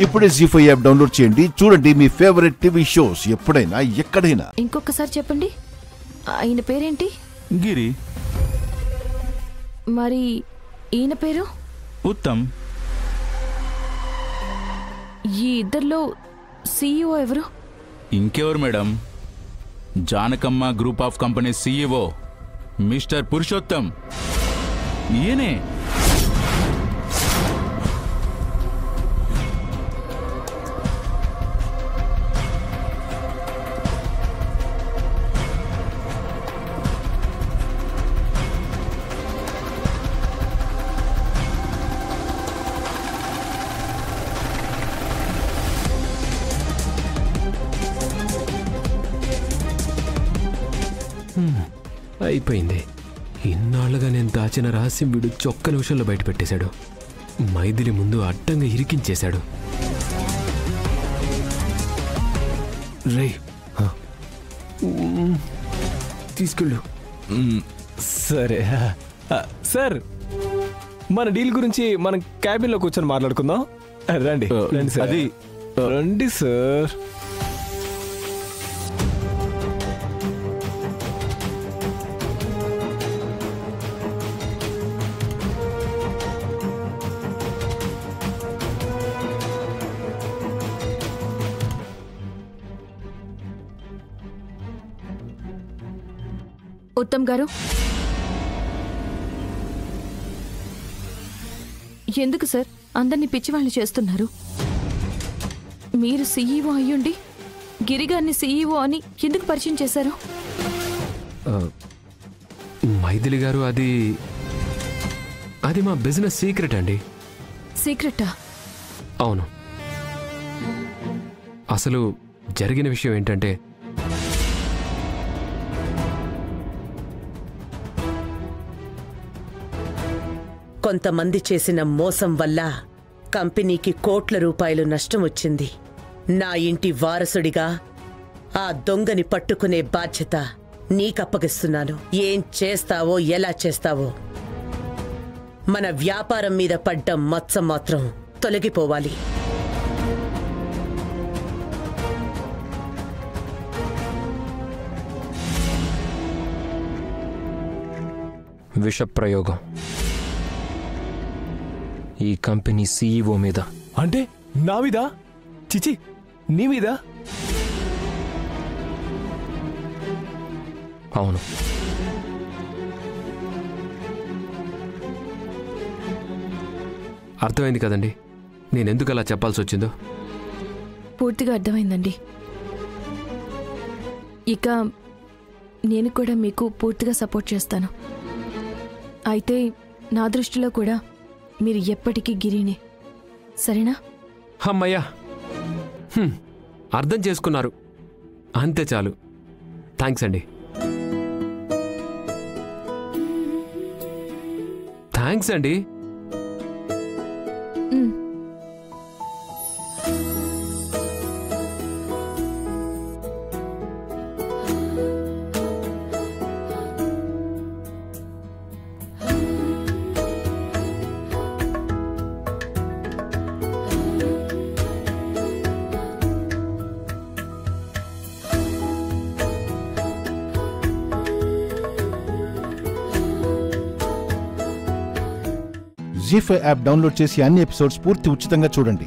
ఇప్పుడే జీ5 app download చేయండి. చూడండి మీ ఫేవరెట్ టీవీ షోస్ ఎప్పుడైనా ఎక్కడైనా. ఇంకొకసారి చెప్పండి, ఆయన పేరేంటి? గిరి. మరి ఈయన పేరు? ఉత్తమ్. ఈ ఇద్దరిలో సీఈఓ ఎవరు? ఇంకెవరు madam, Janakamma group of company CEO mister Purushottam. ఈయనే. అయిపోయింది. ఇన్నాళ్ళుగా నేను దాచిన రహస్యం వీడు చొక్క నిమిషంలో బయట పెట్టేశాడు. మైథిలి ముందు అడ్డంగా ఇరికించేశాడు. రే తీసుకెళ్ళు. సరే సార్, మన డీల్ గురించి మనం క్యాబిన్లో కూర్చొని మాట్లాడుకుందాం. రండి రండి సార్. అది రండి సార్. ఉత్తమ్ గారు, ఎందుకు సార్ అందరినీ పిచ్చివాళ్ళు చేస్తున్నారు? మీరు సీఈఓ అయ్యుండి గిరిగారిని సీఈఓ అని ఎందుకు పరిచయం చేశారు? మైథిలి గారు, అది మా బిజినెస్ సీక్రెట్ అండి. సీక్రెటా? అవును. అసలు జరిగిన విషయం ఏంటంటే, కొంతమంది చేసిన మోసం వల్ల కంపెనీకి కోట్ల రూపాయలు నష్టం వచ్చింది. నా ఇంటి వారసుడిగా ఆ దొంగని పట్టుకునే బాధ్యత నీకప్పగిస్తున్నాను. ఏం చేస్తావో, ఎలా చేస్తావో, మన వ్యాపారం మీద పడ్డ మచ్చ మాత్రం తొలగిపోవాలి. విషప్రయోగం ఈ కంపెనీ సీఈఓ మీద. అంటే నా మీద? చిచి, నీ మీద? అవును. అర్థమైంది కదండి నేనెందుకు అలా చెప్పాల్సి వచ్చిందో? పూర్తిగా అర్థమైందండి. ఇక నేను కూడా మీకు పూర్తిగా సపోర్ట్ చేస్తాను. అయితే నా దృష్టిలో కూడా మీరు ఎప్పటికీ గిరినే, సరేనా? అమ్మయ్యా, అర్థం చేసుకున్నారు, అంతే చాలు. థ్యాంక్స్ అండి. థ్యాంక్స్ అండి. జీ5 యాప్ డౌన్లోడ్ చేసి అన్ని ఎపిసోడ్స్ పూర్తి ఉచితంగా చూడండి.